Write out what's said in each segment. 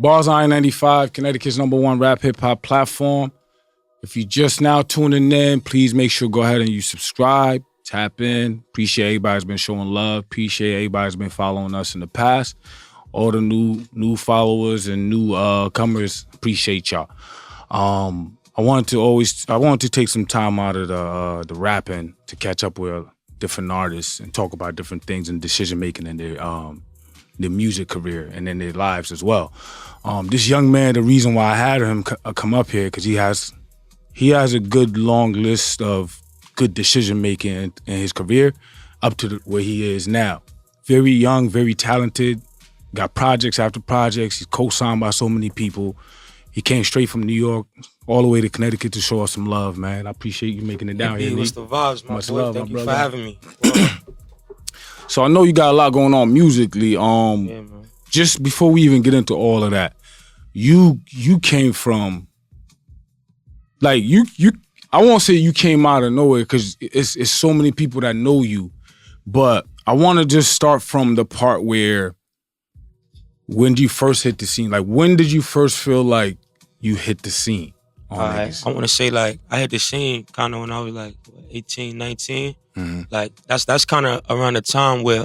Bars I-95, Connecticut's #1 rap hip-hop platform. If you're just now tuning in, please make sure go ahead and you subscribe, tap in. Appreciate everybody's been showing love. Appreciate everybody's been following us in the past. All the new followers and new comers, appreciate y'all. I wanted to take some time out of the rapping to catch up with different artists and talk about different things and decision making in their music career and in their lives as well. This young man, the reason why I had him come up here, because he has a good long list of good decision making in his career up to where he is now. Very young, very talented, got projects after projects. He's co-signed by so many people. He came straight from New York all the way to Connecticut to show us some love, man. I appreciate you making it down here. What's the vibes, my Much boy? love, Thank my you brother. for having me. So I know you got a lot going on musically. Yeah, man. Just before we even get into all of that, you came from, like, you I won't say you came out of nowhere, because it's so many people that know you, but I want to just start from the part where, when did you first hit the scene? Like, when did you first feel like you hit the scene? I want to say, like, I hit the scene kind of when I was like 18, 19. Mm-hmm. Like, that's kind of around the time where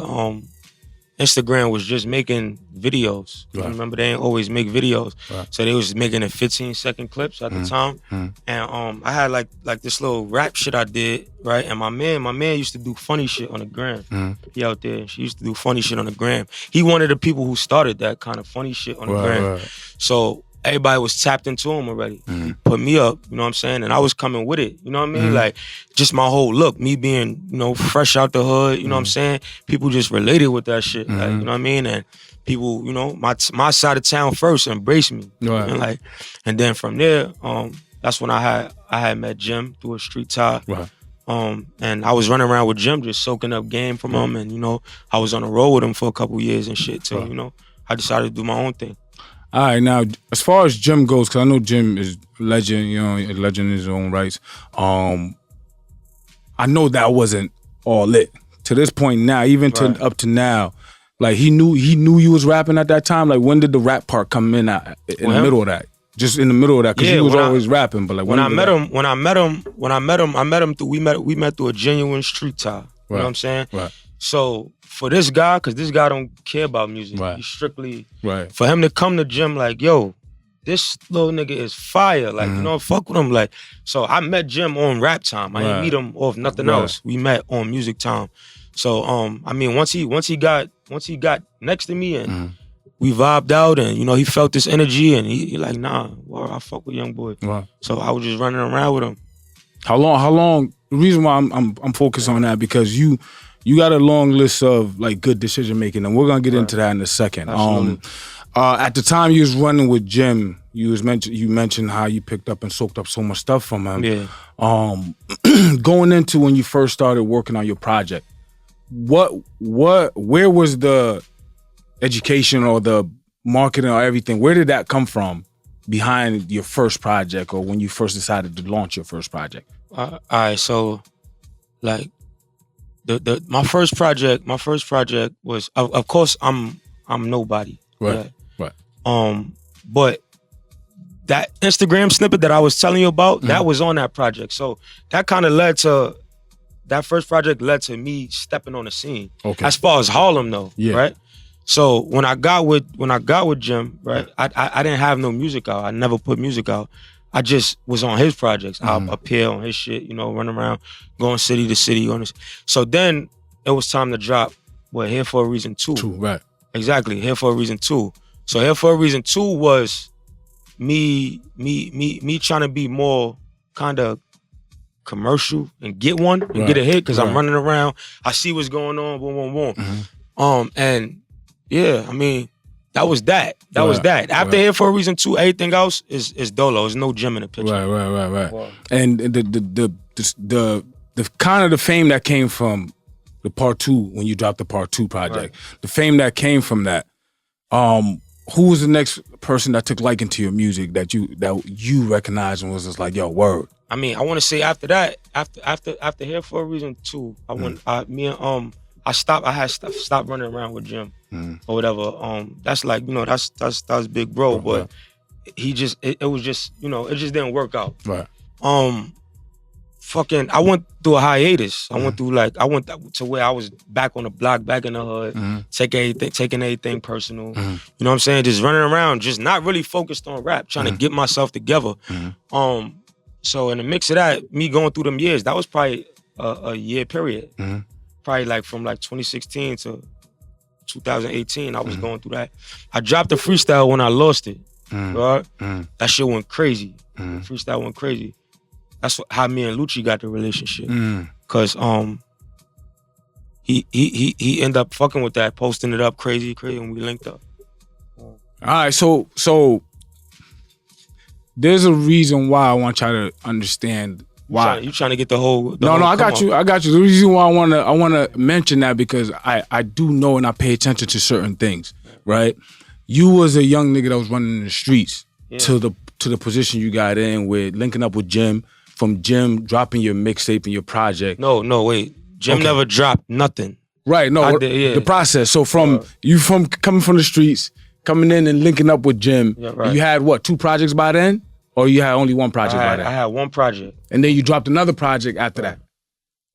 Instagram was just making videos. Right. I remember they didn't always make videos. Right. So they was making 15-second clips at the time. And I had like this little rap shit I did, right? And my man used to do funny shit on the gram. He out there, she used to do funny shit on the gram. He one of the people who started that kind of funny shit on the gram. Right. So everybody was tapped into him already. He put me up, you know what I'm saying? And I was coming with it, you know what I mean? Like, just my whole look, me being, you know, fresh out the hood, you know what I'm saying? People just related with that shit, like, you know what I mean? And people, you know, my side of town first embraced me. Right. And like, and then from there, that's when I had met Jim through a street tie. Right. And I was running around with Jim, just soaking up game from him. And, you know, I was on the road with him for a couple years and shit too, you know? I decided to do my own thing. All right, now, as far as Jim goes, because I know Jim is a legend, you know, a legend in his own rights. I know that wasn't all it. To this point now, even up to now, like, he knew you was rapping at that time. Like, when did the rap part come in the middle of that? Just in the middle of that, because he was always rapping. But like, we met through a genuine street tie. You know what I'm saying? Right. So for this guy, because this guy don't care about music. Right. He's strictly for him to come to Jim like, yo, this little nigga is fire. Like, you know, fuck with him. Like, so I met Jim on rap time. I didn't meet him off nothing else. We met on music time. So I mean, once he got next to me and we vibed out, and you know, he felt this energy, and he like, nah, well, I fuck with young boy. Right. So I was just running around with him. How long? The reason why I'm focused on that, because you got a long list of like good decision making, and we're gonna get into that in a second. At the time you was running with Jim, you mentioned how you picked up and soaked up so much stuff from him. Yeah. Going into when you first started working on your project, where was the education or the marketing or everything? Where did that come from behind your first project, or when you first decided to launch your first project? All right, so like my first project was, of course, I'm nobody. Right. But that Instagram snippet that I was telling you about, that was on that project. So that kind of that first project led to me stepping on the scene. Okay. As far as Harlem though, right? So when I got with Jim, right, I didn't have no music out. I never put music out. I just was on his projects. I'll appear on his shit, you know, run around, going city to city on this. So then it was time to drop Here for a Reason 2. Right. Exactly, Here for a Reason 2. So Here for a Reason 2 was me trying to be more kind of commercial and get one and get a hit, because I'm running around. I see what's going on, boom, boom, boom. And yeah, I mean, that was that. That was that. After Here for a Reason 2, everything else is dolo. There's no Jim in the picture. Right. Wow. And the kind of the fame that came from the Part 2, when you dropped the Part 2 project, the fame that came from that, who was the next person that took liking to your music that you recognized and was just like, yo, word? I mean, I want to say after that, after Here for a Reason 2, me and I had stopped running around with Jim or whatever. That's like, you know, that's big bro, but he just it was just, you know, it just didn't work out. Right. I went through a hiatus. I went to where I was back on the block, back in the hood, taking everything personal. You know what I'm saying? Just running around, just not really focused on rap, trying to get myself together. So in the mix of that, me going through them years, that was probably a year period. Probably like from like 2016 to 2018, I was going through that. I dropped the freestyle when I lost it. Right? That shit went crazy. Freestyle went crazy. That's how me and Lucci got the relationship. Cause he ended up fucking with that, posting it up crazy, and we linked up. All right, so there's a reason why I want y'all to understand why. You trying to get the whole No, I got you. The reason why I wanna mention that because I do know and I pay attention to certain things, right? You was a young nigga that was running in the streets to the position you got in with linking up with Jim. From Jim dropping your mixtape and your project. No, wait. Jim never dropped nothing. Right, no, the process. So from coming from the streets, coming in and linking up with Jim, you had what, 2 projects by then? Or you had only 1 project by then? I had 1 project. And then you dropped another project after that.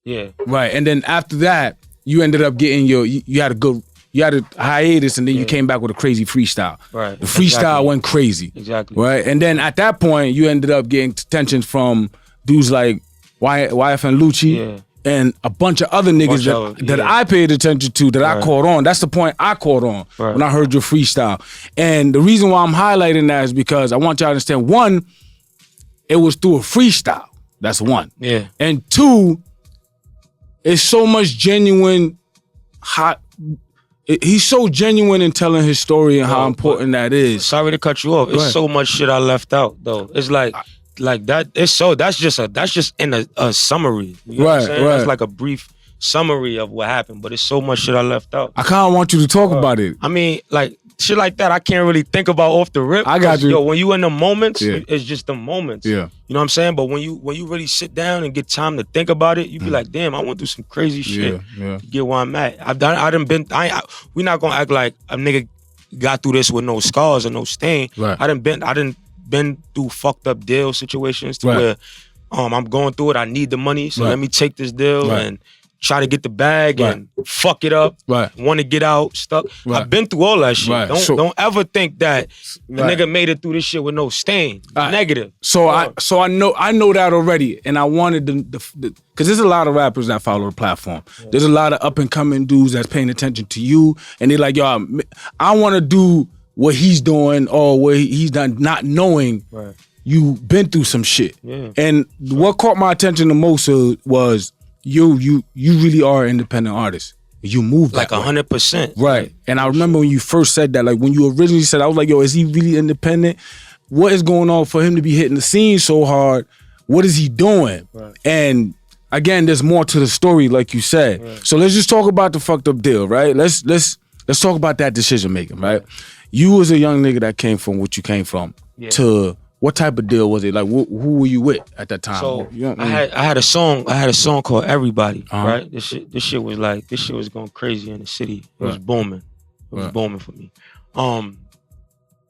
Yeah. Right, and then after that, you ended up getting you had a hiatus and then you came back with a crazy freestyle. Right. The freestyle went crazy. Exactly. Right, and then at that point, you ended up getting attention from dudes like YF and Lucci and a bunch of other niggas that I paid attention to, that I caught on. That's the point I caught on when I heard your freestyle. And the reason why I'm highlighting that is because I want y'all to understand, 1, it was through a freestyle. That's 1. Yeah. And 2, it's so much genuine, he's so genuine in telling his story and how important that is. Sorry to cut you off. It's so much shit I left out though. It's like that. That's just in a summary. You know what I'm saying? That's like a brief summary of what happened. But it's so much shit I left out. I kind of want you to talk about it. I mean, like shit like that, I can't really think about off the rip. I got you. Yo, when you in the moments, it's just the moments. Yeah. You know what I'm saying? But when you really sit down and get time to think about it, you be like, damn, I went through some crazy shit. Yeah. To get where I'm at. We not gonna act like a nigga got through this with no scars or no stain. Right. I done been through fucked up deal situations to where I'm going through it. I need the money, so let me take this deal and try to get the bag and fuck it up. Want to get out, stuck. I've been through all that shit. Don't ever think that the nigga made it through this shit with no stain. Negative. So I know that already, and I wanted because there's a lot of rappers that follow the platform. There's a lot of up and coming dudes that's paying attention to you, and they're like, yo, I want to do what he's doing or what he's done, not knowing you've been through some shit. And what caught my attention the most was you really are an independent artist. You move like 100%. Right. And I remember when you first said that, like when you originally said, I was like, yo, is he really independent? What is going on for him to be hitting the scene so hard? What is he doing? And again, there's more to the story, like you said. So let's just talk about the fucked up deal, right? Let's talk about that decision making, right? You was a young nigga that came from what you came from to what type of deal was it? Like who were you with at that time? So I had a song called Everybody, right? This shit was going crazy in the city. It was booming. It was booming for me.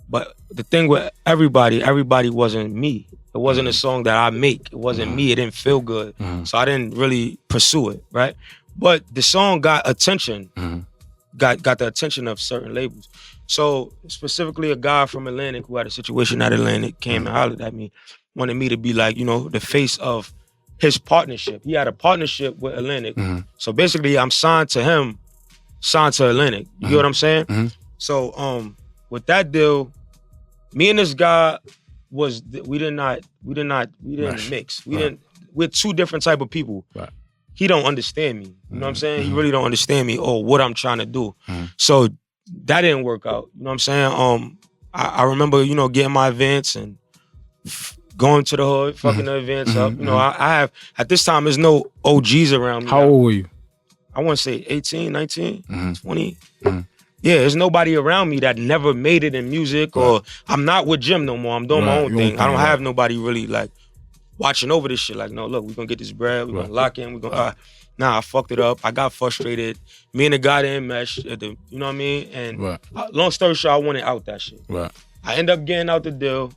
But the thing with Everybody wasn't me. It wasn't a song that I make. It wasn't me. It didn't feel good. So I didn't really pursue it, right? But the song got attention. Got the attention of certain labels. So specifically a guy from Atlantic who had a situation at Atlantic came and hollered at me, wanted me to be like, you know, the face of his partnership. He had a partnership with Atlantic. So basically I'm signed to him, signed to Atlantic. You get what I'm saying? So with that deal, me and this guy we didn't mix. We're 2 different type of people. He don't understand me. You know what I'm saying? He really don't understand me or what I'm trying to do. So that didn't work out. You know what I'm saying? I remember, you know, getting my events and going to the hood, fucking the events up. You know, I have, at this time, there's no OGs around me. How old were you? I want to say 18, 19, 20. Yeah, there's nobody around me that never made it in music or I'm not with Jim no more. I'm doing my own thing. I don't have nobody really like watching over this shit. Like, no, look, we're gonna get this bread. We're gonna lock in. We're gonna. Nah, I fucked it up. I got frustrated. Me and the guy didn't mesh. You know what I mean? And long story short, I wanted out that shit. Right. I end up getting out the deal.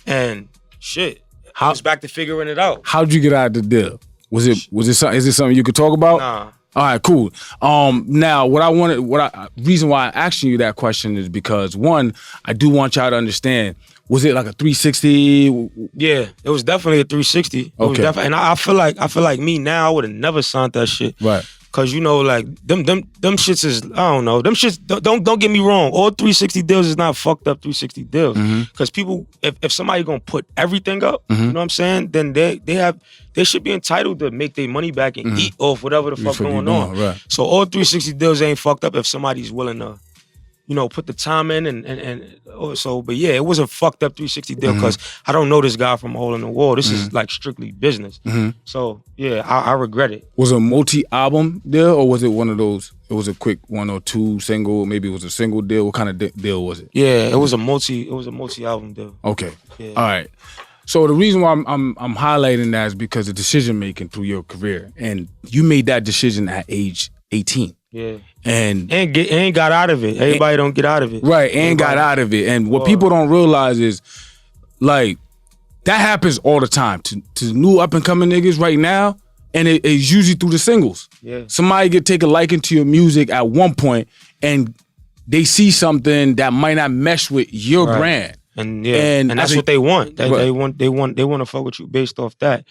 And shit. I was back to figuring it out. How'd you get out of the deal? Was it something? Is it something you could talk about? Nah. All right, cool. Now, reason why I'm asking you that question is because one, I do want y'all to understand. Was it like a 360? Yeah, it was definitely a 360. Okay. And I feel like me now, I would have never signed that shit. Right. Cause you know, like them shits is, I don't know. Them shits, don't get me wrong. All 360 deals is not fucked up 360 deals. Cause people, if somebody gonna put everything up, you know what I'm saying, then they should be entitled to make their money back and eat off whatever the fuck going on. Right. So all 360 deals ain't fucked up if somebody's willing to, you know, put the time in and so. But yeah, it was a fucked up 360 deal because I don't know this guy from a hole in the wall. This is like strictly business. So yeah, I regret it. Was it a multi-album deal or was it one of those? It was a quick 1 or 2 single. Maybe it was a single deal. What kind of deal was it? Yeah, it was a multi-album deal. Okay. Yeah. All right. So the reason why I'm highlighting that is because of decision making through your career, and you made that decision at age 18. Yeah. And got out of it. Everybody don't get out of it. Right, and got out of it. And what people don't realize is, like, that happens all the time to new up and coming niggas right now, and it's usually through the singles. Yeah. Somebody take a liking to your music at one point, and they see something that might not mesh with your brand. And and that's what they want. They want to fuck with you based off that.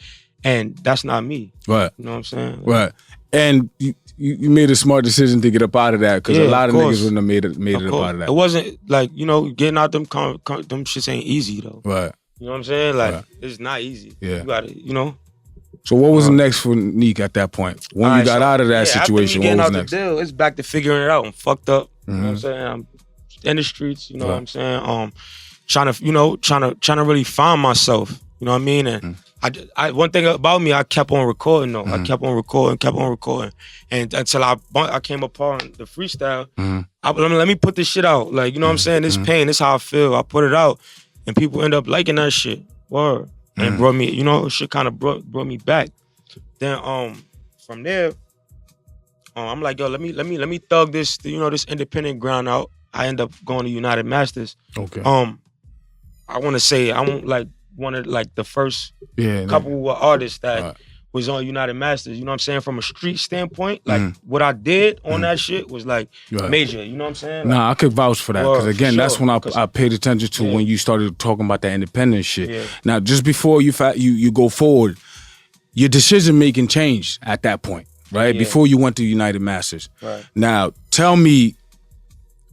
And that's not me. Right. You know what I'm saying? Right. And you made a smart decision to get up out of that because a lot of niggas wouldn't have made it up out of that. It wasn't like, you know, getting out them shits ain't easy though. Right. You know what I'm saying? Like, it's not easy. Yeah. You gotta, you know. So what was next for Neek at that point? When you got out of that situation, what was next? Deal, it's back to figuring it out. I'm fucked up. You know what I'm saying? I'm in the streets, you know what I'm saying? Trying to really find myself. You know what I mean? And I one thing about me, I kept on recording though. I kept on recording. And until I came upon the freestyle, let me put this shit out. Like, you know what I'm saying? This pain, this how I feel. I put it out and people end up liking that shit. Word. And brought me, you know, shit kind of brought me back. Then from there, I'm like, yo, let me thug this, you know, this independent ground out. I end up going to United Masters. Okay. I want to say I'm like one of like the first couple of artists that was on United Masters. You know what I'm saying? From a street standpoint, like what I did on that shit was like major. You know what I'm saying? Nah, I could vouch for that because again, that's when I paid attention to when you started talking about that independent shit. Yeah. Now, just before you go forward, your decision making changed at that point, right? Yeah. Before you went to United Masters. Right. Now, tell me.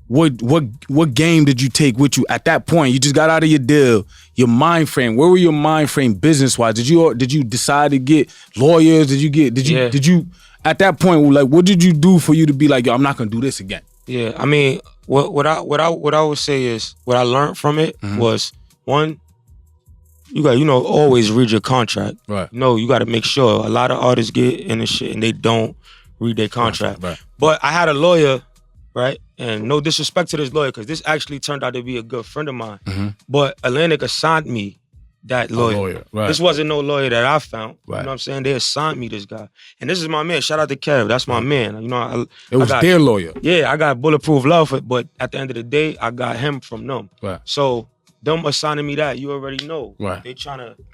What game did you take with you at that point? You just got out of your deal. Your mind frame. Where were your mind frame business wise? Did you decide to get lawyers? Did you at that point, like, what did you do for you to be like, yo, I'm not gonna do this again? Yeah, I mean, what I would say is what I learned from it was one, you got always read your contract. Right. You got to make sure. A lot of artists get in this shit and they don't read their contract. Right. But I had a lawyer. Right? And no disrespect to this lawyer, because this actually turned out to be a good friend of mine. But Atlantic assigned me that lawyer. Right. This wasn't no lawyer that I found. Right. You know what I'm saying? They assigned me this guy. And this is my man. Shout out to Kev. That's my man. You know, it was their lawyer. Yeah, I got bulletproof love for it. But at the end of the day, I got him from them. Right. So them assigning me that, you already know. Right. They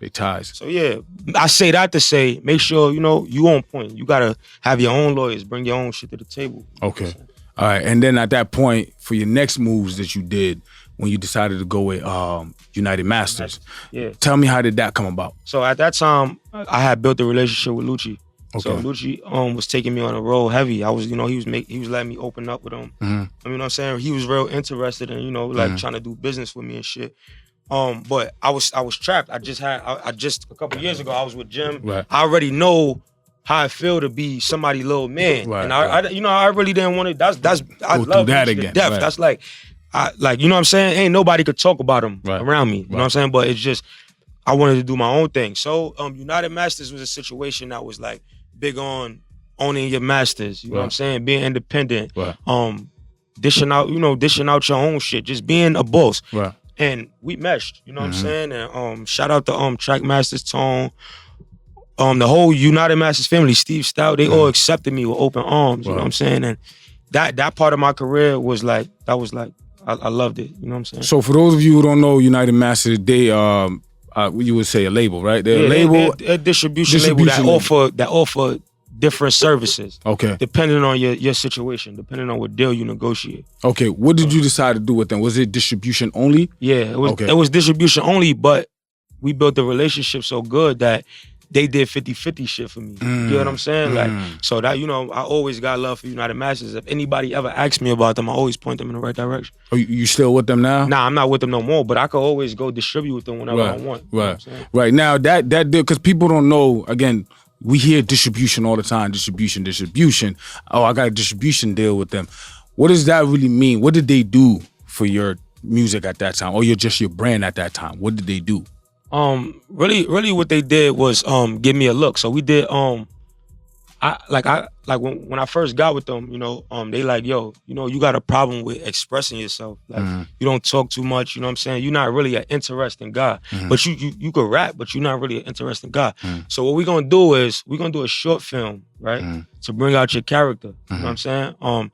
ties. So yeah, I say that to say, make sure, you on point. You got to have your own lawyers. Bring your own shit to the table. Okay. All right, and then at that point, for your next moves that you did when you decided to go with United Masters, tell me how did that come about? So at that time, I had built a relationship with Lucci. Okay. So Lucci was taking me on a road heavy. I was, he was letting me open up with him. I mean, you know what I'm saying? He was real interested in, like trying to do business with me and shit. But I was trapped. I just a couple years ago, I was with Jim. Right. I already know how I feel to be somebody's little man, right, and I really didn't want to. I love that again. To death. Right. That's like, you know what I'm saying. Ain't nobody could talk about him around me. You know what I'm saying. But it's just, I wanted to do my own thing. So United Masters was a situation that was like big on owning your masters. You know what I'm saying, being independent. Right. Dishing out your own shit, just being a boss. Right. and we meshed. You know what I'm saying? And shout out to Track Masters Tone. The whole United Masters family, Steve Stout, they all accepted me with open arms. You know what I'm saying? And that part of my career was like, I loved it. You know what I'm saying? So for those of you who don't know United Masters, they you would say a label, right? They're a label, a distribution label that offer different services. Okay. Depending on your situation, depending on what deal you negotiate. Okay. What did you decide to do with them? Was it distribution only? Yeah, it was. Okay. It was distribution only, but we built the relationship so good that they did 50-50 shit for me. You know what I'm saying? Like, so that, I always got love for United Masters. If anybody ever asks me about them, I always point them in the right direction. Oh, you still with them now? Nah, I'm not with them no more, but I could always go distribute with them whenever I want. Right. Now, that deal, because people don't know, again, we hear distribution all the time, distribution. Oh, I got a distribution deal with them. What does that really mean? What did they do for your music at that time? Or your brand at that time? What did they do? Really what they did was give me a look. So we did when I first got with them, they like, yo, you got a problem with expressing yourself. Like you don't talk too much, you know what I'm saying? You're not really an interesting guy. But you could rap, but you're not really an interesting guy. So what we're gonna do is we're gonna do a short film, right? To bring out your character. You know what I'm saying?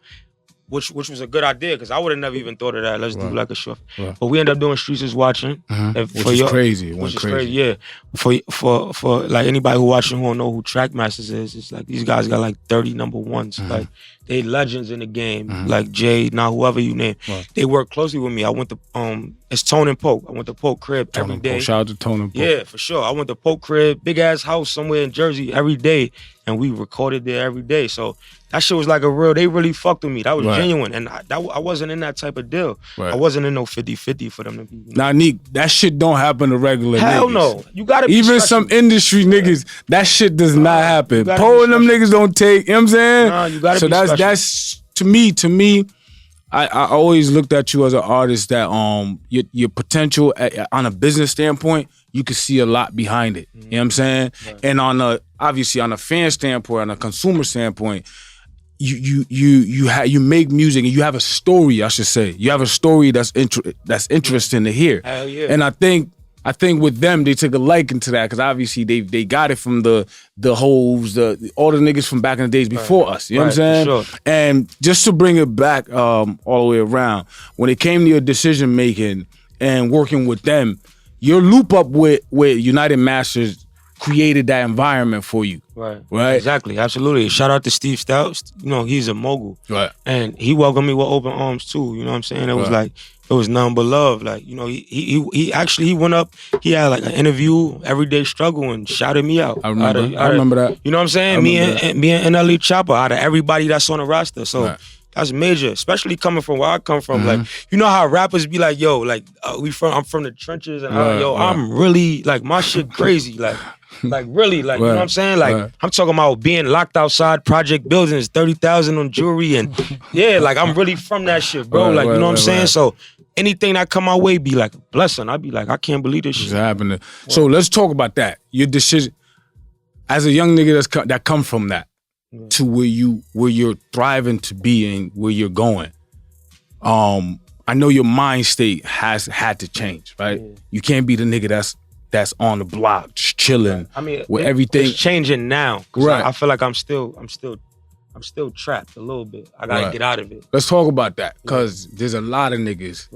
Which was a good idea because I would have never even thought of that. Let's do like a short. But we ended up doing Streets is Watching. Which is crazy. Which is crazy, yeah. For like anybody who watching who don't know who Track Masters is, it's like these guys got like 30 number ones. Like they legends in the game. Like Jay, now whoever you name. They work closely with me. I went to it's Tone and Poke. I went to Poke crib every day. Shout out to Tone and Poke. Yeah, for sure. I went to Poke crib, big ass house somewhere in Jersey every day, and we recorded there every day. So that shit was like they really fucked with me. That was genuine. And I wasn't in that type of deal. I wasn't in no 50-50 for them to be. Now, Neek, that shit don't happen to regular niggas. Hell no. You gotta be even some industry niggas, that shit does not happen. Poe and them niggas don't take, you know what I'm saying? Nah, you gotta be special. That's to me, I always looked at you as an artist that your potential on a business standpoint, you could see a lot behind it. You know what I'm saying? And obviously on a fan standpoint, on a consumer standpoint, you make music and you have a story, I should say. You have a story that's interesting to hear. Hell yeah. And I think with them, they took a liking to that because obviously they got it from the hoes, all the niggas from back in the days before us. You know what I'm saying? Sure. And just to bring it back all the way around, when it came to your decision making and working with them, your loop up with United Masters created that environment for you. Right? Exactly. Absolutely. Shout out to Steve Stout. He's a mogul. Right. And he welcomed me with open arms too. You know what I'm saying? It was like, it was nothing but love. Like, he went up, he had like an interview, Everyday Struggle, and shouted me out. I remember that. You know what I'm saying? Me and NLE Chopper, out of everybody that's on the roster. So that's major, especially coming from where I come from. Like, you know how rappers be like, yo, like I'm from the trenches, and I'm really like my shit crazy, like really, like you know what I'm saying? Like I'm talking about being locked outside project buildings, 30,000 on jewelry, and like I'm really from that shit, bro. You know what I'm saying? So anything that come my way be like a blessing. I'd be like, I can't believe this shit. Happening. So let's talk about that. Your decision as a young nigga that come from that. To where you're thriving to be and where you're going. I know your mind state has had to change, right? You can't be the nigga that's on the block just chilling. I mean, with everything. It's changing now. Right. I feel like I'm still trapped a little bit. I gotta get out of it. Let's talk about that, because there's a lot of niggas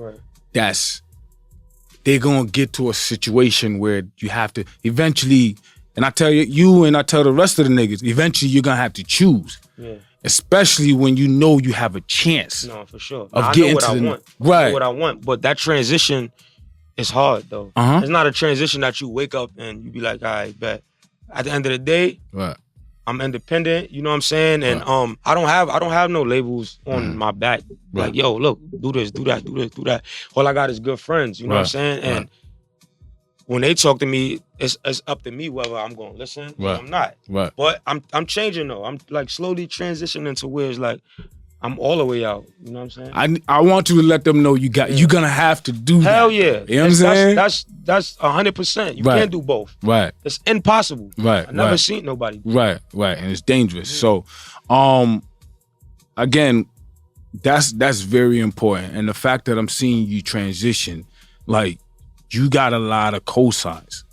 they're gonna get to a situation where you have to eventually. And I tell you and I tell the rest of the niggas, eventually you're gonna have to choose. Yeah. Especially when you know you have a chance. No, for sure. Of getting to I know what I want. But that transition is hard though. It's not a transition that you wake up and you be like, all right, bet. At the end of the day, I'm independent, you know what I'm saying? And I don't have no labels on my back. Like, yo, look, do this, do that, do this, do that. All I got is good friends, you know what I'm saying? And when they talk to me, it's up to me whether I'm going to listen or I'm not. But I'm changing though. I'm like slowly transitioning to where it's like I'm all the way out. You know what I'm saying? I want you to let them know you're gonna have to do that. Hell yeah. You know what I'm saying? That's 100%. You can't do both. Right. It's impossible. Right. I never seen nobody do Right. And it's dangerous. So again, that's very important. And the fact that I'm seeing you transition, like you got a lot of cosigns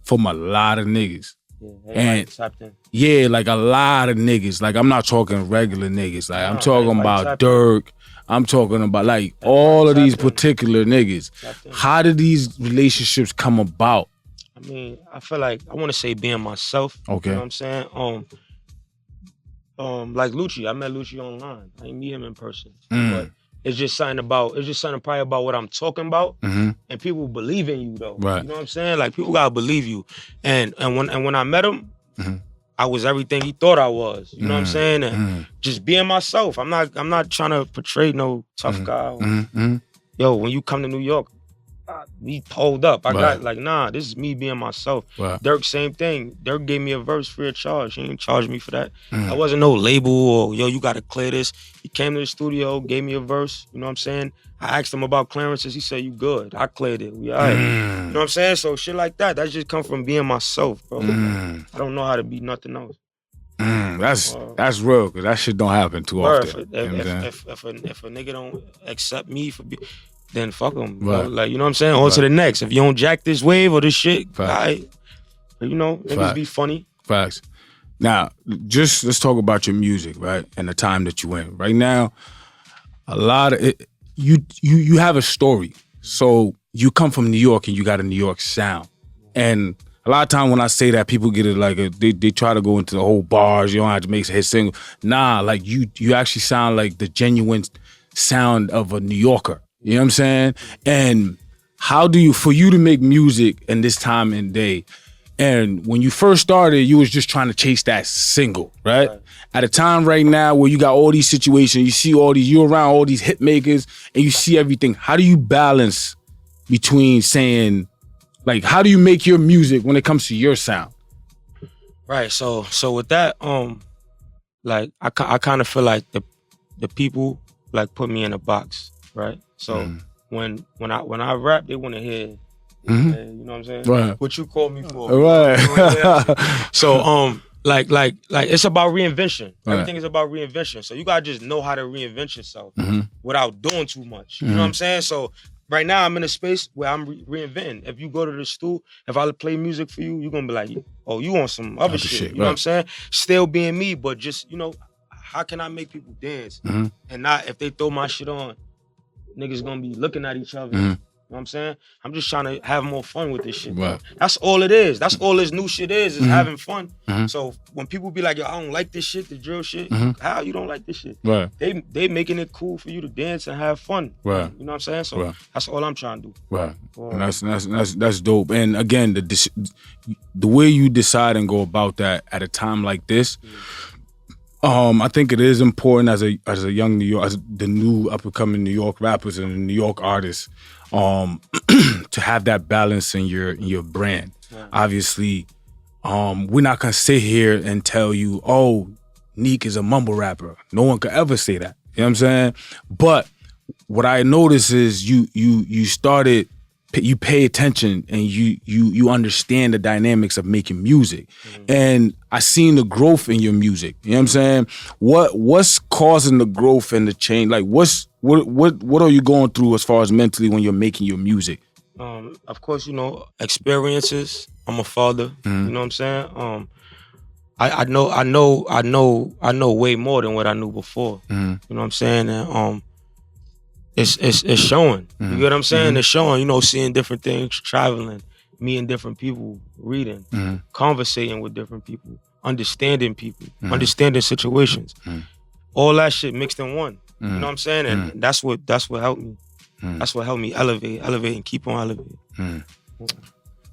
from a lot of niggas. And yeah, like a lot of niggas. Like I'm not talking regular niggas. Like I'm talking about Dirk. I'm talking about like all of these particular niggas. How did these relationships come about? I mean, I feel like I want to say being myself. Okay. You know what I'm saying? Like Lucci, I met Lucci online. I didn't meet him in person. But it's just something probably about what I'm talking about. And people believe in you though. Right. You know what I'm saying? Like people gotta believe you. And when I met him, I was everything he thought I was. You know what I'm saying? And just being myself. I'm not trying to portray no tough guy. Yo, when you come to New York, we pulled up. I got like, nah, this is me being myself. Dirk, same thing. Dirk gave me a verse free of charge. He didn't charge me for that. I wasn't no label or, yo, you gotta clear this. He came to the studio, gave me a verse, you know what I'm saying? I asked him about clearances. He said, you good. I cleared it. We all right. You know what I'm saying? So shit like that just come from being myself, bro. I don't know how to be nothing else. That's real, because that shit don't happen too often. If a nigga don't accept me for then fuck him. Right. Like, you know what I'm saying? On to the next. If you don't jack this wave or this shit, you know, niggas be funny. Facts. Now, just let's talk about your music, right? And the time that you in. Right now, a lot of it, you have a story. So you come from New York and you got a New York sound. And a lot of times when I say that, people get it like they try to go into the whole bars. You don't have to make a hit single. Nah, like you actually sound like the genuine sound of a New Yorker. You know what I'm saying? And how do you, for you to make music in this time and day, and when you first started, you was just trying to chase that single, right? At a time right now where you got all these situations, you see you're around all these hit makers and you see everything. How do you balance between saying, like, how do you make your music when it comes to your sound? Right, so with that, like, I kind of feel like the people, like, put me in a box, right? So when I rap, they want to hear, you know what I'm saying? Right. What you call me for? Right. So like it's about reinvention. Everything is about reinvention. So you gotta just know how to reinvent yourself without doing too much. You know what I'm saying? So right now I'm in a space where I'm reinventing. If you go to the stool, if I play music for you, you're gonna be like, oh, you want some other shit. You know what I'm saying? Still being me, but just, you know, how can I make people dance? And not, if they throw my shit on, niggas gonna be looking at each other. You know what I'm saying? I'm just trying to have more fun with this shit. Right. That's all it is. That's all this new shit is having fun. So when people be like, yo, I don't like this shit, the drill shit, how you don't like this shit? Right. They making it cool for you to dance and have fun. Right. You know what I'm saying? So that's all I'm trying to do. Right. And that's dope. And again, the way you decide and go about that at a time like this, I think it is important as a young New York, as the new up and coming New York rappers and New York artists, to have that balance in your brand. Right. Obviously, we're not gonna sit here and tell you, oh, Neek is a mumble rapper. No one could ever say that. You know what I'm saying? But what I noticed is you pay attention and you understand the dynamics of making music. And I seen the growth in your music. You know what I'm saying? What's causing the growth and the change? Like what are you going through as far as mentally when you're making your music? Of course, you know, experiences. I'm a father. You know what I'm saying? I know way more than what I knew before. You know what I'm saying? And it's showing. You get what I'm saying? It's showing, you know, seeing different things, traveling, meeting different people, reading, conversating with different people, understanding people, understanding situations. All that shit mixed in one. You know what I'm saying? And that's what helped me. That's what helped me elevate and keep on elevating. As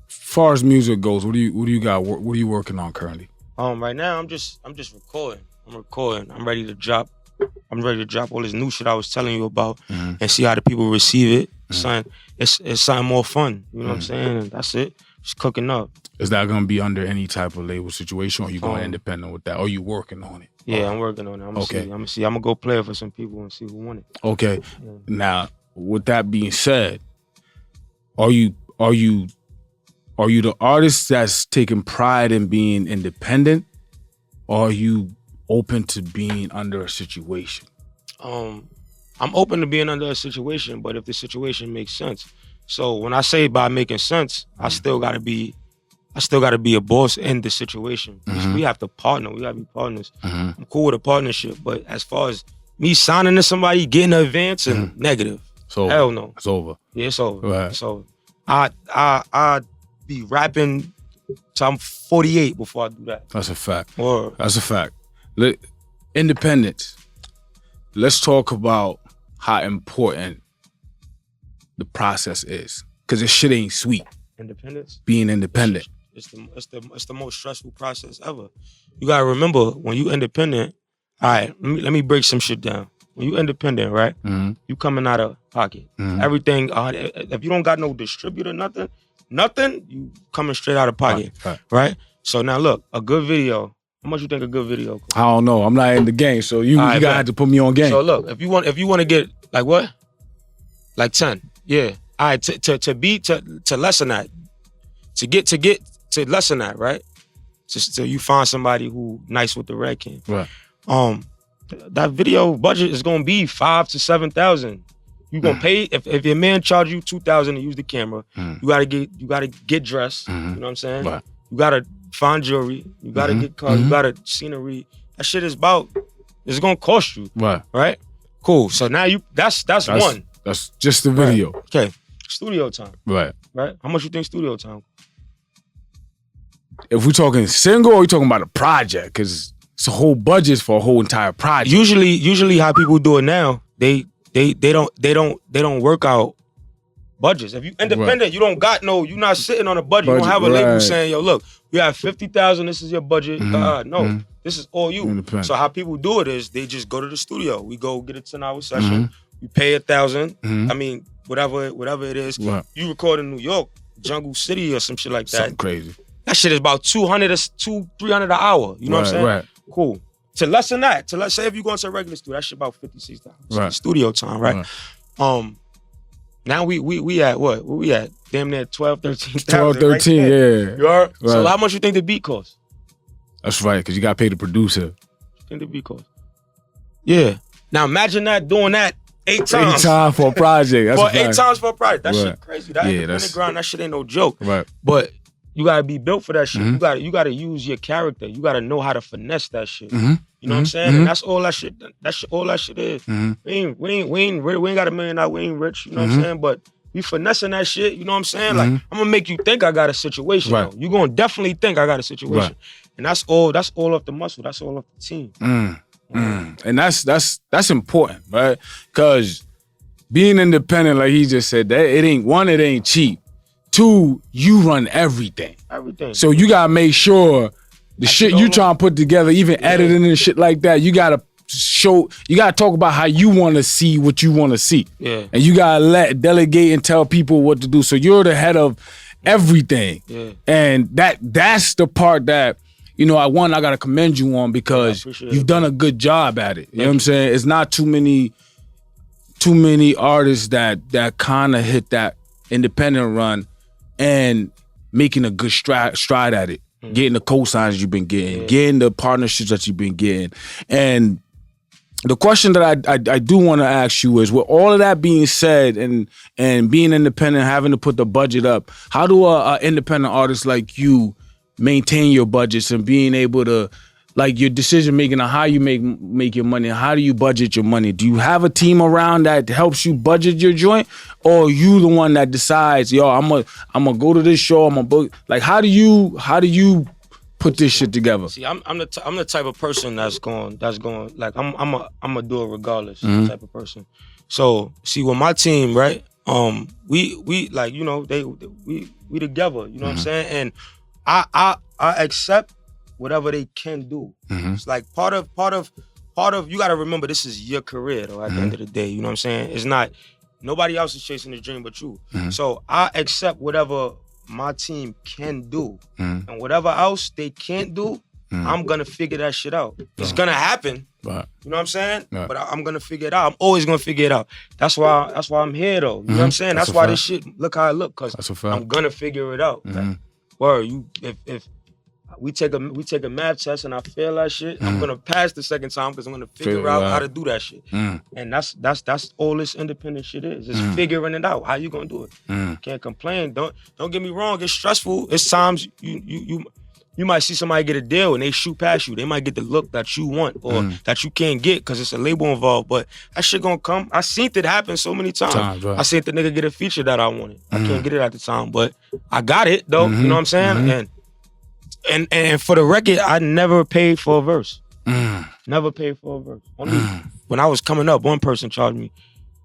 far as music goes, what do you got? What are you working on currently? Right now I'm just recording. I'm ready to drop all this new shit I was telling you about and see how the people receive it. It's something more fun. You know what I'm saying? And that's it. Just cooking up. Is that gonna be under any type of label situation, or you going independent with that? Or you working on it? Yeah, I'm working on it. I'm gonna see. I'm gonna go play it for some people and see who want it. Okay. Yeah. Now, with that being said, are you the artist that's taking pride in being independent, or are you open to being under a situation? I'm open to being under a situation, but if the situation makes sense, So when I say by making sense, I still gotta be a boss in the situation. We have to partner. We gotta be partners. I'm cool with a partnership, but as far as me signing to somebody, getting an advance, and negative. So hell no. It's over. Yeah, it's over. Right. So I be rapping till I'm 48 before I do that. That's a fact. Or That's a fact. Independence. Let's talk about how important the process is, because this shit ain't sweet. independence. Being independent. It's the most stressful process ever. You gotta remember, when you independent, all right, let me break some shit down. When you independent, right? You coming out of pocket. Everything, if you don't got no distributor, nothing, you coming straight out of pocket, right? So now look, a good video, how much you think a good video costs? I don't know. I'm not in the game, so you gotta have to put me on game. So look, if you want to get like what? Like 10. Yeah. All right, to lessen that. To get to lessen that, right? Just till you find somebody who nice with the red can. Right. That video budget is gonna be $5,000 to $7,000. You gonna pay if your man charge you $2,000 to use the camera. You gotta get dressed. You know what I'm saying? Right. You gotta find jewelry. You gotta get cars. You gotta scenery. That shit is it's gonna cost you. Right. Cool. So now that's one. That's just the video. Right. Okay. Studio time. Right. How much you think studio time? If we're talking single, or we talking about a project, because it's a whole budget for a whole entire project. Usually how people do it now, they don't work out budgets. If you independent, you don't got you're not sitting on a budget. You don't have a label saying, yo, look, we have 50,000, this is your budget. No, this is all you. So how people do it is they just go to the studio. We go get a 10-hour session. We pay $1,000. I mean, whatever it is. Right. You record in New York, Jungle City or some shit like that. Something crazy. That shit is about $300 an hour. You know what I'm saying? Right. Cool. To less than that, let's say if you go into a regular studio, that shit about $56. Right. Studio time, right? Now we at what? Where we at? Damn near 12, 13,000. 12, 13, right? yeah. You are? Right. So how much you think the beat costs? That's right, because you got to pay the producer. You think the beat costs? Yeah. Now imagine that doing that 8 times. 8 times for a project. That's 8 times for a project. That right. shit crazy. That independent grind, that shit ain't no joke. Right. But you gotta be built for that shit. You gotta use your character. You gotta know how to finesse that shit. You know what I'm saying? And that's all that shit. All that shit is. We ain't got $1 million. We ain't rich. You know what I'm saying? But we finessing that shit. You know what I'm saying? Like I'm gonna make you think I got a situation. Right. You gonna definitely think I got a situation. Right. And that's all off the muscle. That's all off the team. And that's important, right? Because being independent, like he just said, that it ain't cheap. 2, you run everything. So you gotta make sure the shit you trying to put together, even editing and shit like that, you gotta talk about how you want to see what you want to see. Yeah. And you gotta delegate and tell people what to do. So you're the head of everything. Yeah. And that's the part that, I gotta commend you on, because you've done a good job at it. You know what I'm saying? It's not too many artists that kind of hit that independent run and making a good stride at it. Getting the cosigns you've been getting, getting the partnerships that you've been getting. And the question that I do want to ask you is, with all of that being said and being independent, having to put the budget up, how do a independent artist like you maintain your budgets and being able to, like, your decision making on how you make your money? How do you budget your money? Do you have a team around that helps you budget your joint, or are you the one that decides, yo, I'm gonna go to this show, I'm gonna book? Like, how do you put this shit together? See, I'm the type of person that's going like I'm gonna do it regardless. Type of person. So see, with my team, right? We like, we together. You know what I'm saying? And I accept whatever they can do. It's like part of you gotta remember, this is your career though, at the end of the day. You know what I'm saying? It's not, nobody else is chasing the dream but you. So I accept whatever my team can do. And whatever else they can't do, I'm gonna figure that shit out. It's gonna happen. Right. You know what I'm saying? Right. But I'm gonna figure it out. I'm always gonna figure it out. That's why I'm here though. You know what I'm saying? That's why this shit look how it look, cause I'm gonna figure it out. Word, if we take a math test and I fail that shit, I'm gonna pass the second time because I'm gonna figure out how to do that shit. And that's all this independent shit is. It's figuring it out. How you gonna do it? Can't complain. Don't get me wrong. It's stressful. It's times you might see somebody get a deal and they shoot past you. They might get the look that you want or that you can't get because it's a label involved. But that shit gonna come. I seen it happen so many times. Right. I seen the nigga get a feature that I wanted. I can't get it at the time, but I got it though. You know what I'm saying? And for the record, I never paid for a verse. Never paid for a verse. Only when I was coming up, one person charged me.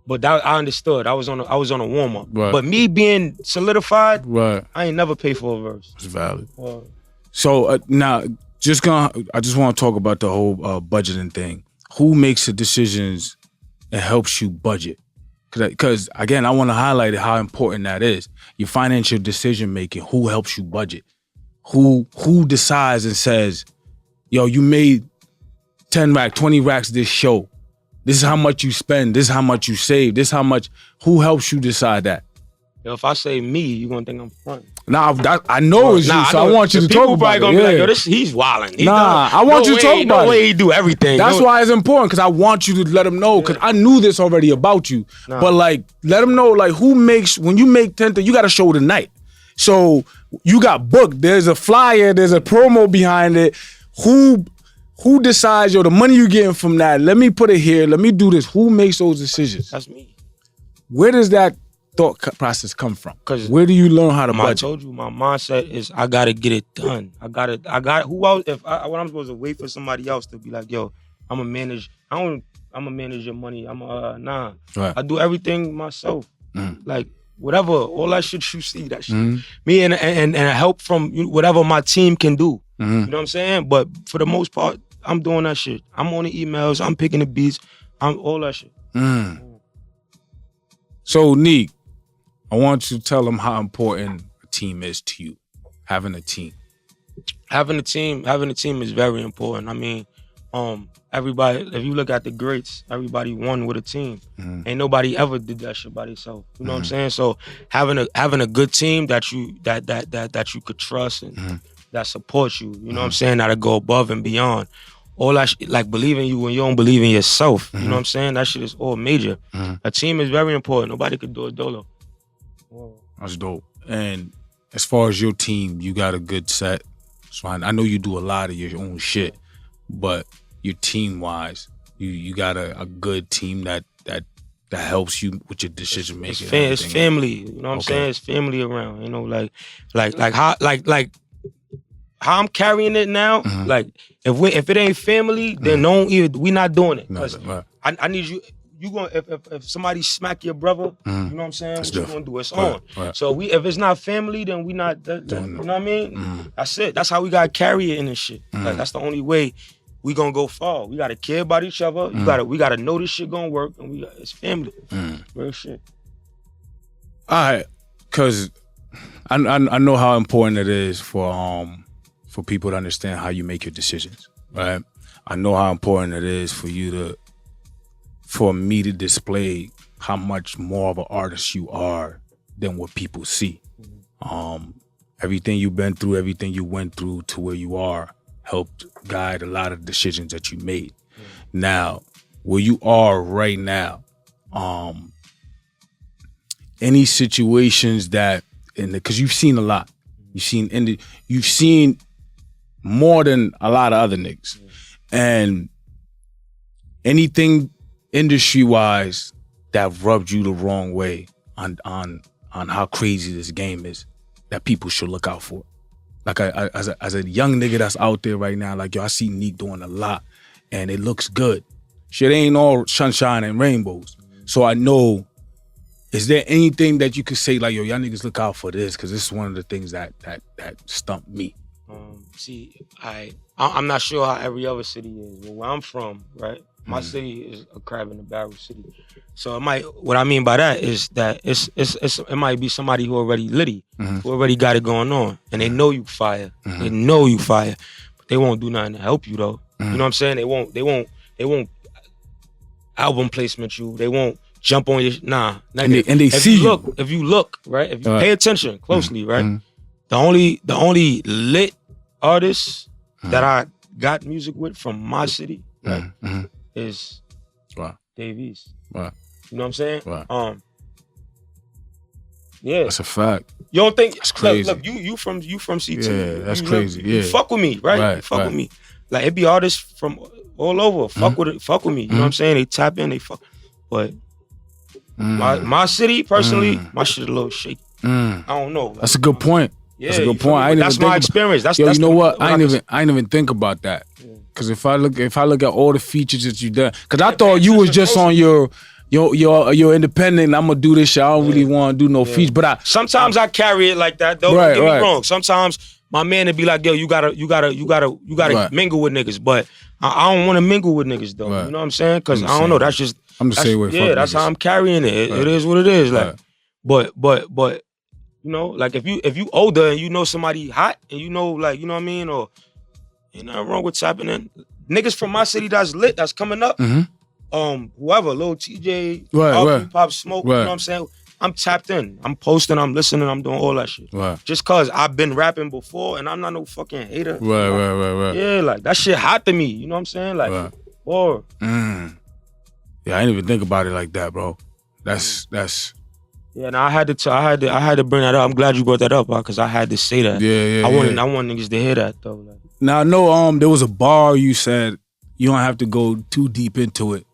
But that, I understood. I was on a warm up. Right. But me being solidified, I ain't never paid for a verse. It's valid. So now, I just want to talk about the whole budgeting thing. Who makes the decisions and helps you budget? Because again, I want to highlight how important that is. Your financial decision making. Who helps you budget? Who decides and says, "Yo, you made 10 racks, 20 racks this show. This is how much you spend. This is how much you save. This is how much." Who helps you decide that? Yo, if I say me, you gonna think I'm fronting. Nah, I know it's you, so I want you to talk about it. People probably gonna be like, yo, he's wilding. I want you to talk about it. No way he do everything. That's why it's important, because I want you to let him know, because I knew this already about you. But like, let him know, like, who makes, when you make 10, you got to show tonight. So you got booked. There's a flyer. There's a promo behind it. Who decides, yo, the money you getting from that, let me put it here. Let me do this. Who makes those decisions? That's me. Where does that thought process come from? Because where do you learn how to budget? I told you, my mindset is I gotta get it done. I got who else? When I'm supposed to wait for somebody else to be like, yo, I'm gonna manage. I'm gonna manage your money. Nah. Right. I do everything myself. Like whatever, all that shit you see, that shit. Me and help from whatever my team can do. You know what I'm saying? But for the most part, I'm doing that shit. I'm on the emails. I'm picking the beats. I'm all that shit. So Neek, I want you to tell them how important a team is to you. Having a team. Having a team is very important. I mean, everybody, if you look at the greats, everybody won with a team. Ain't nobody ever did that shit by themselves. You know what I'm saying? So having a good team that you could trust and that supports you, you know what I'm saying, that'll go above and beyond. All that shit, like believing you when you don't believe in yourself. You know what I'm saying? That shit is all major. A team is very important. Nobody could do it dolo. That's dope. And as far as your team, you got a good set. So I know you do a lot of your own shit, but your team wise, you got a good team that helps you with your decision making. It's family. You know what I'm saying? It's family around. You know, like how I'm carrying it now. Like if it ain't family, then we not doing it. Cause I need you. You gonna if somebody smack your brother, you know what I'm saying? What you gonna do? It's on. Right. So if it's not family, then we not. You know what I mean? That's it. That's how we gotta carry it in this shit. Like that's the only way we gonna go far. We gotta care about each other. We gotta know this shit gonna work, and it's family. Real shit. All right, cause I know how important it is for people to understand how you make your decisions. Right. I know how important it is for me to display how much more of an artist you are than what people see. Everything you've been through, everything you went through to where you are helped guide a lot of decisions that you made. Now, where you are right now, any situations that, because you've seen a lot, you've seen more than a lot of other niggas, and anything industry-wise that rubbed you the wrong way on how crazy this game is, that people should look out for. Like as a young nigga that's out there right now, like, yo, I see Neek doing a lot and it looks good. Shit ain't all sunshine and rainbows. So I know, is there anything that you could say, like, yo, y'all niggas look out for this, because this is one of the things that stumped me. I'm not sure how every other city is, but where I'm from, right? My city is a crab in the barrel city. So what I mean by that is that it might be somebody who already litty, who already got it going on, and they know you fire. They know you fire, but they won't do nothing to help you though. You know what I'm saying? They won't album placement you. They won't jump on your and they see you. If you look, right? If you pay attention closely, right? The only lit artists that I got music with from my city is Dave East. Wow. You know what I'm saying? Wow. Yeah. That's a fact. You don't think that's crazy? Look, you from CT. Yeah, that's crazy. You fuck with me, right? You fuck with me. Like it be artists from all over. Fuck with me. You know what I'm saying? They tap in, they fuck. But my city, personally, my shit a little shaky. I don't know. That's a good point. Yeah, that's a good point. That's my experience. That's you know what? I ain't even think about that. Cause if I look at all the features that you done, cause I thought you was just on your independent. I'm gonna do this shit. I don't really want to do no features, but sometimes I carry it like that. Though. Don't get me wrong. Sometimes my man would be like, "Yo, you gotta mingle with niggas," but I don't want to mingle with niggas though. You know what I'm saying? Cause I don't know. That's just I'm the same way. Yeah, that's how I'm carrying it. It is what it is. Like, but you know, like if you older and you know somebody hot and you know, like, you know what I mean, or ain't nothing wrong with tapping in. Niggas from my city that's lit, that's coming up. Whoever, Lil TJ, Pop Smoke, you know what I'm saying? I'm tapped in. I'm posting, I'm listening, I'm doing all that shit. Just cause I've been rapping before and I'm not no fucking hater. Right. Yeah, like that shit hot to me. You know what I'm saying? Like, or yeah, I didn't even think about it like that, bro. That's yeah. And I had to bring that up. I'm glad you brought that up, because I had to say that. Yeah. I want niggas to hear that though. Like, now I know there was a bar you said you don't have to go too deep into it.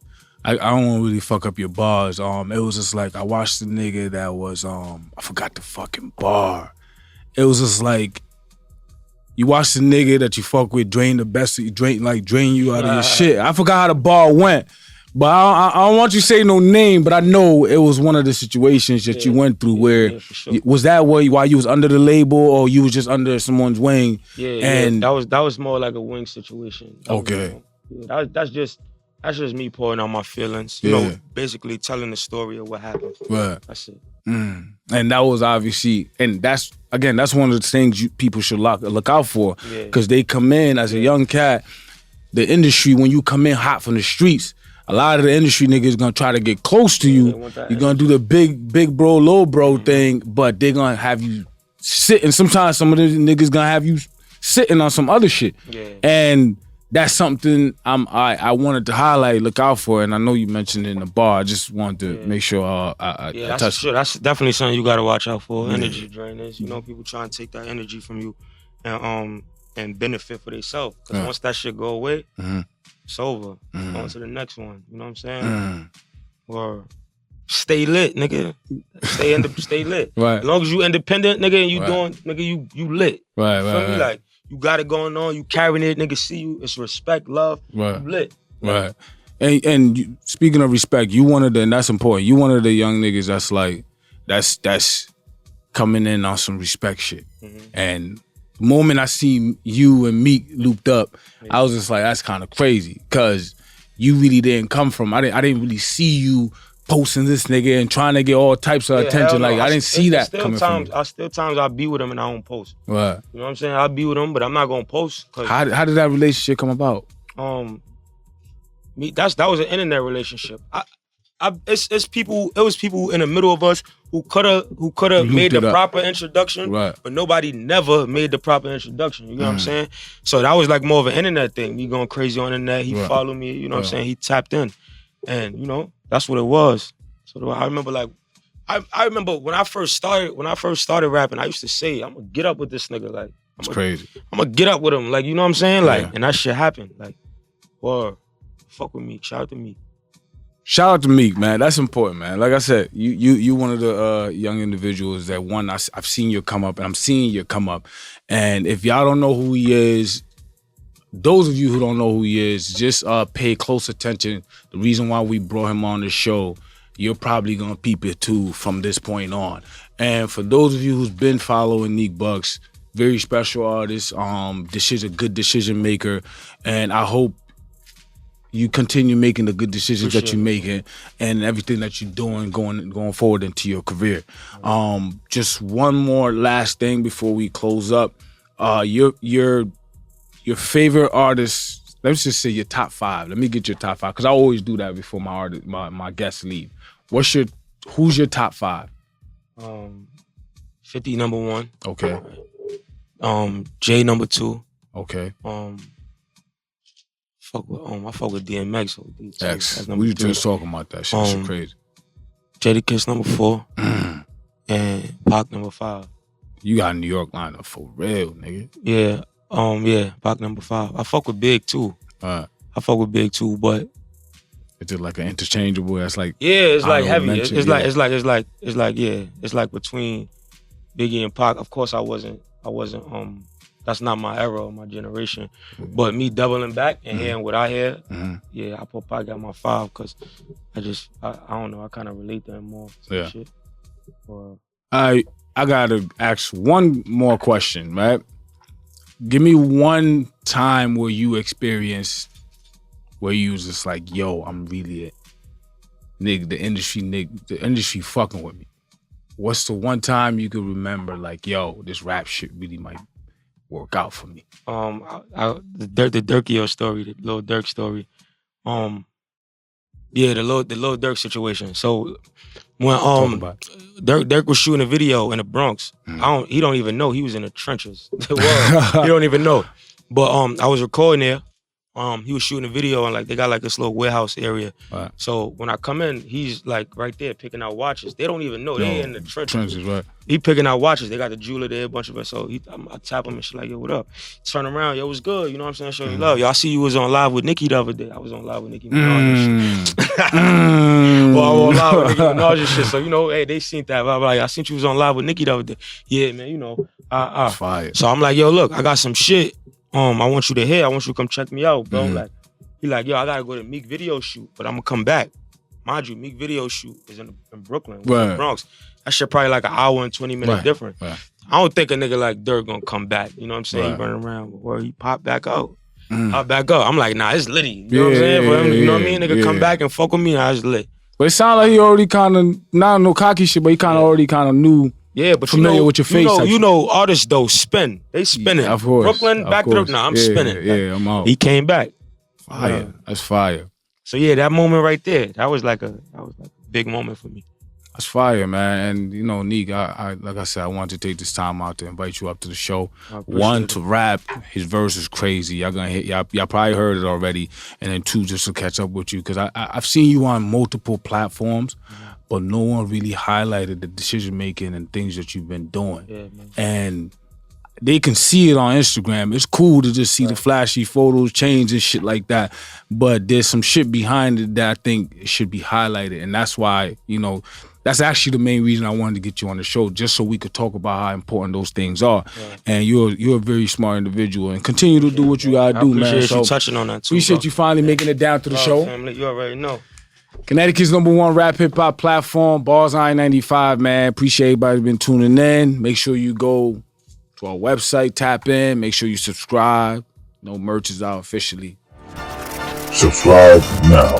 I don't want to really fuck up your bars. It was just like I watched the nigga that was I forgot the fucking bar. It was just like you watch the nigga that you fuck with drain the best of you, drain you out of your shit. I forgot how the bar went, but I don't want you to say no name. But I know it was one of the situations that you went through where was that while you was under the label or you was just under someone's wing? And that was more like a wing situation. That's just me pouring out my feelings. You know, basically telling the story of what happened. Right. That's it. And that was obviously, and that's one of the things people should look out for, because they come in as a young cat. The industry, when you come in hot from the streets, a lot of the industry niggas gonna try to get close to you. You're gonna do the big bro, little bro thing, but they're gonna have you sitting. Sometimes some of the niggas gonna have you sitting on some other shit. And that's something I wanted to highlight, look out for, and I know you mentioned it in the bar. I just wanted to make sure I touched it. That's definitely something you got to watch out for. Energy drainers, you know, people trying to take that energy from you and benefit for themselves. Because once that shit go away, it's over. On to the next one. You know what I'm saying? Or stay lit, nigga. Stay lit. Right. As long as you independent, nigga, and you doing, nigga, you lit. Right. Feel me? Like, you got it going on, you carrying it, niggas see you, it's respect, love, you lit. Right. And speaking of respect, and that's important, you one of the young niggas that's like, that's coming in on some respect shit. And the moment I see you and Meek looped up, I was just like, that's kind of crazy, because you really didn't come from, I didn't really see you posting this nigga and trying to get all types of attention. Like, I didn't see that coming from you. I be with him and I don't post. Right. You know what I'm saying? I be with him, but I'm not gonna post. How did that relationship come about? That was an internet relationship. It was people in the middle of us who could have made the proper introduction, but nobody never made the proper introduction. You know what I'm saying? So that was like more of an internet thing. Me going crazy on the internet. He followed me. You know what I'm saying? He tapped in, and you know. That's what it was. So I remember, like, I remember when I first started rapping, I used to say, I'm gonna get up with this nigga. Like, it's crazy. I'm gonna get up with him. Like, you know what I'm saying? Like, and that shit happened. Like, or fuck with Meek. Shout out to Meek. Shout out to Meek, man. That's important, man. Like I said, you one of the young individuals that I've seen you come up, and I'm seeing you come up. And if y'all don't know who he is, those of you who don't know who he is, just pay close attention. The reason why we brought him on the show, you're probably gonna peep it too from this point on. And for those of you who's been following Neek Bucks, very special artist, good decision maker, and I hope you continue making the good decisions that you're making and everything that you're doing going forward into your career. Just one more last thing before we close up. Your favorite artists, let's just say your top 5. Let me get your top 5, because I always do that before my guests leave. Who's your top 5? 50 number 1. Okay. Jay number 2. Okay. I fuck with DMX. So X. We were just talking about that shit. Shit crazy. Jadakiss number 4. And Pac number 5. You got a New York lineup for real, nigga. Yeah. Pac number 5. I fuck with Big too. I fuck with Big too, but is it like an interchangeable? That's like it's like heavy. It's like between Biggie and Pac. Of course, I wasn't. That's not my era or my generation. But me doubling back and hearing what I hear, I probably got my 5 because I don't know. I kind of relate to him more. Yeah. Shit. I gotta ask one more question, right? Give me one time where you experienced where you was just like, yo, I'm really it. The industry fucking with me. What's the one time you could remember like, yo, this rap shit really might work out for me? The Durkio story, the Lil Durk story. The Lil Durk situation. So when Durk was shooting a video in the Bronx, he don't even know he was in the trenches. He don't even know. But I was recording there. He was shooting a video and like they got like this little warehouse area. Right. So when I come in, he's like right there picking out watches. They don't even know they in the trenches. Right. He picking out watches. They got the jeweler there, a bunch of us. So I tap him and shit like, yo, what up? Turn around, yo, what's good? You know what I'm saying? Show you love. Yo, I see you was on live with Nicki the other day. I was on live with Nicki Minaj and shit. Well, I was on live with Nicki Minaj and shit. So you know, hey, they seen that. I seen you was on live with Nicki the other day. Yeah, man, you know. Fire. So I'm like, yo, look, I got some shit. I want you to hear. I want you to come check me out, bro. Like, he like, yo, I gotta go to Meek video shoot, but I'm gonna come back. Mind you, Meek video shoot is in Brooklyn, in the Bronx. That shit probably like an hour and 20 minutes different. Right. I don't think a nigga like Durk gonna come back. You know what I'm saying? He running around, or he pop back out. Pop back up. I'm like, nah, it's litty. You know what I'm saying? For him, you know what I mean? Nigga come back and fuck with me, nah, it's lit. But it sounded like he already kind of, not no cocky shit, but he kind of already kind of knew. Yeah, but familiar with your face. You know, artists though spin. They spinning. Of course. Brooklyn, back to the. Nah, I'm spinning. Yeah, I'm out. He came back. Fire. That's fire. So yeah, that moment right there, that was like a big moment for me. That's fire, man. And you know, Neek, I like I said, I wanted to take this time out to invite you up to the show. One, to rap. His verse is crazy. Y'all gonna hit. Y'all probably heard it already. And then 2, just to catch up with you, because I've seen you on multiple platforms. But no one really highlighted the decision making and things that you've been doing. Yeah, man. And they can see it on Instagram. It's cool to just see the flashy photos, change and shit like that. But there's some shit behind it that I think should be highlighted. And that's why, you know, that's actually the main reason I wanted to get you on the show, just so we could talk about how important those things are. Yeah. And you're a very smart individual, and continue to do what you gotta do, man. I appreciate you touching on that too. Appreciate you finally making it down to the show. Family, you already know. Connecticut's #1 rap hip hop platform, Bars I-95, man. Appreciate everybody been tuning in. Make sure you go to our website, tap in. Make sure you subscribe. No merch is out officially. Subscribe now.